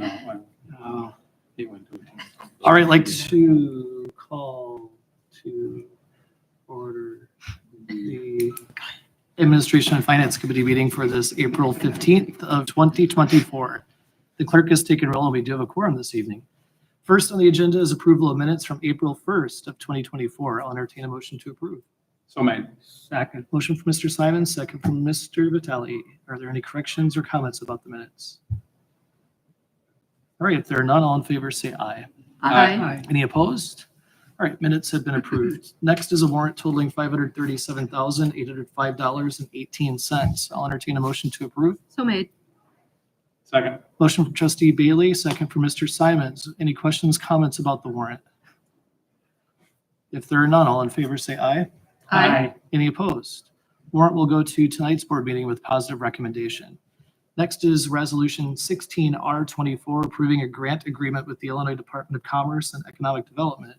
No, he went to. All right, I'd like to call to order the Administration and Finance Committee meeting for this April 15th of 2024. The clerk has taken roll and we do have a quorum this evening. First on the agenda is approval of minutes from April 1st of 2024. I'll entertain a motion to approve. So made. Second. Motion from Mr. Simon, second from Mr. Vitale. Are there any corrections or comments about the minutes? All right, if there are none, all in favor say aye. Aye. Any opposed? All right, minutes have been approved. Next is a warrant totaling $537,805.18. I'll entertain a motion to approve. So made. Second. Motion from Trustee Bailey, second from Mr. Simons. Any questions, comments about the warrant? If there are none, all in favor say aye. Aye. Any opposed? Warrant will go to tonight's board meeting with positive recommendation. Next is Resolution 16R24, approving a grant agreement with the Illinois Department of Commerce and Economic Development.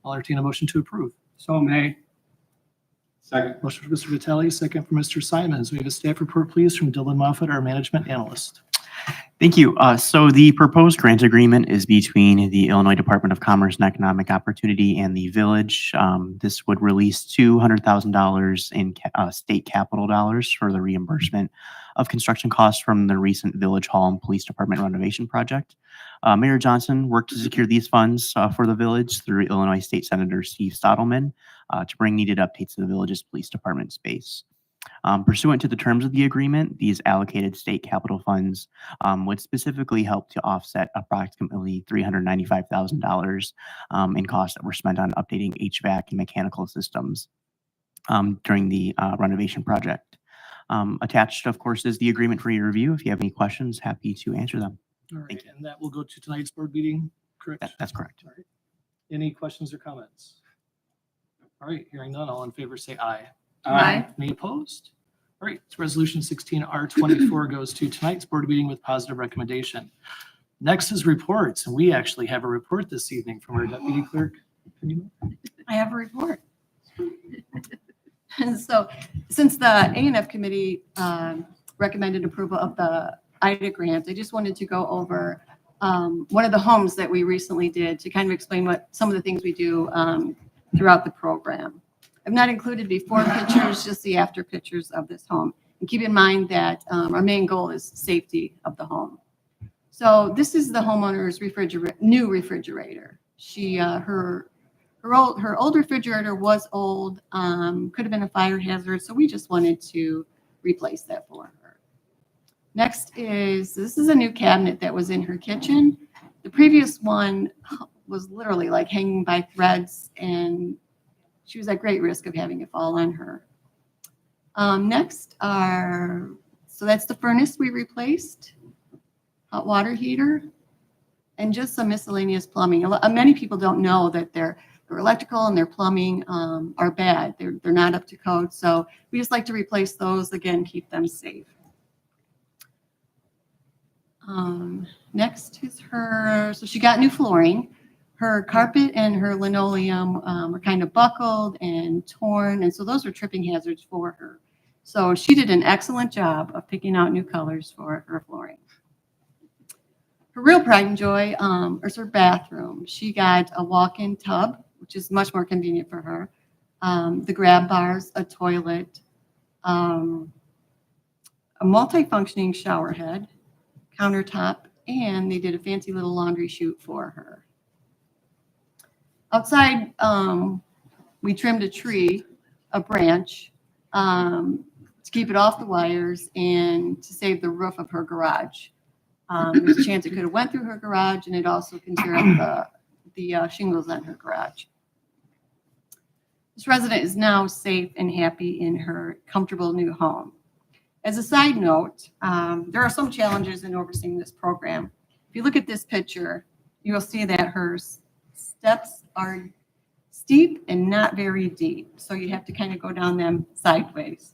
I'll entertain a motion to approve. So made. Second. Motion from Mr. Vitale, second from Mr. Simons. We have a staff report, please, from Dylan Moffett, our management analyst. Thank you. So the proposed grant agreement is between the Illinois Department of Commerce and Economic Opportunity and the village. This would release $200,000 in state capital dollars for the reimbursement of construction costs from the recent Village Hall and Police Department renovation project. Mayor Johnson worked to secure these funds for the village through Illinois State Senator Steve Stottleman to bring needed updates to the village's police department space. Pursuant to the terms of the agreement, these allocated state capital funds would specifically help to offset approximately $395,000 in costs that were spent on updating HVAC and mechanical systems during the renovation project. Attached, of course, is the agreement for your review. If you have any questions, happy to answer them. All right, Thank you. and that will go to tonight's board meeting, correct? That's correct. All right. Any questions or comments? All right, hearing none, all in favor say aye. Aye. Any opposed? All right, Resolution 16R24 goes to tonight's board meeting with positive recommendation. Next is reports, and we actually have a report this evening from our deputy clerk. I have a report. And so, since the A&F committee recommended approval of the IDA grant, I just wanted to go over one of the homes that we recently did to kind of explain what some of the things we do throughout the program. I've not included before pictures, just the after pictures of this home. And keep in mind that our main goal is safety of the home. So this is the homeowner's new refrigerator. She her old refrigerator was old, could have been a fire hazard, so we just wanted to replace that for her. Next this is a new cabinet that was in her kitchen. The previous one was literally like hanging by threads, and she was at great risk of having it fall on her. Next so that's the furnace we replaced, hot water heater, and just some miscellaneous plumbing. Many people don't know that their electrical and their plumbing are bad. They're not up to code. So we just like to replace those, again, keep them safe. Next is so she got new flooring. Her carpet and her linoleum were kind of buckled and torn, and so those were tripping hazards for her. So she did an excellent job of picking out new colors for her flooring. Her real pride and joy is her bathroom. She got a walk-in tub, which is much more convenient for her, the grab bars, a toilet, a multifunctioning shower head, countertop, and they did a fancy little laundry chute for her. Outside, we trimmed a tree, a branch, to keep it off the wires and to save the roof of her garage. There's a chance it could have went through her garage, and it also can tear up the shingles on her garage. This resident is now safe and happy in her comfortable new home. As a side note, there are some challenges in overseeing this program. If you look at this picture, you will see that her steps are steep and not very deep, so you have to kind of go down them sideways.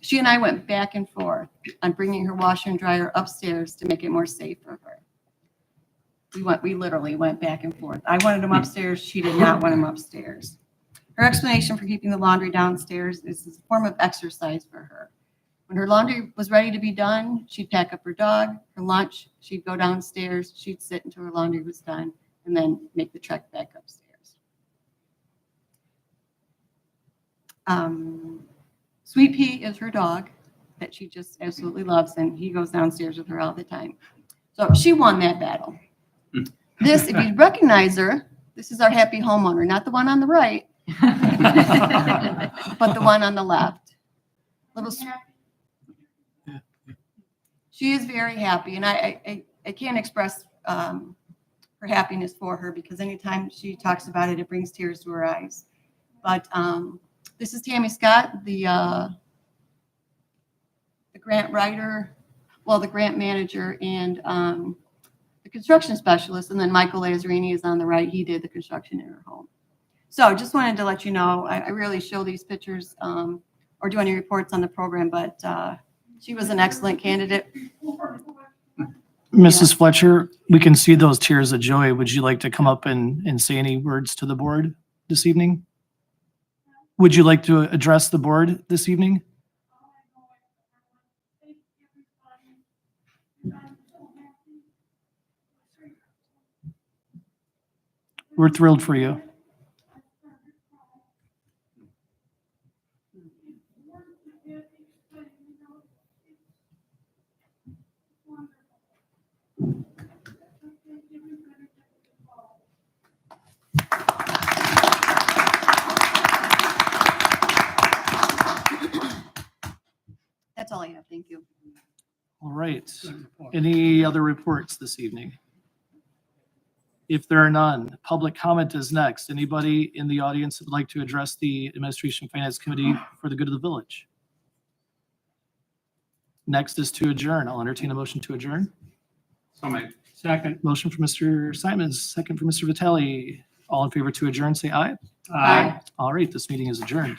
She and I went back and forth on bringing her washer and dryer upstairs to make it more safe for her. We literally went back and forth. I wanted them upstairs. She did not want them upstairs. Her explanation for keeping the laundry downstairs is a form of exercise for her. When her laundry was ready to be done, she'd pack up her dog. For lunch, she'd go downstairs. She'd sit until her laundry was done and then make the trek back upstairs. Sweet Pea is her dog that she just absolutely loves, and he goes downstairs with her all the time. So she won that battle. This, if you recognize her, this is our happy homeowner, not the one on the right, but the one on the left. Little. She is very happy, and I can't express her happiness for her because anytime she talks about it, it brings tears to her eyes. But this is Tammy Scott, the grant writer, well, the grant manager, and the construction specialist, and then Michael Lazzarini is on the right. He did the construction in her home. So just wanted to let you know, I really show these pictures or do any reports on the program, but she was an excellent candidate. Mrs. Fletcher, we can see those tears of joy. Would you like to come up and say any words to the board this evening? Would you like to address the board this evening? We're thrilled for you. That's all I have. Thank you. All right. Any other reports this evening? If there are none, public comment is next. Anybody in the audience that would like to address the Administration and Finance Committee for the good of the village? Next is to adjourn. I'll entertain a motion to adjourn. So made. Second. Motion for Mr. Simons, second for Mr. Vitale. All in favor to adjourn, say aye. Aye. All right, this meeting is adjourned.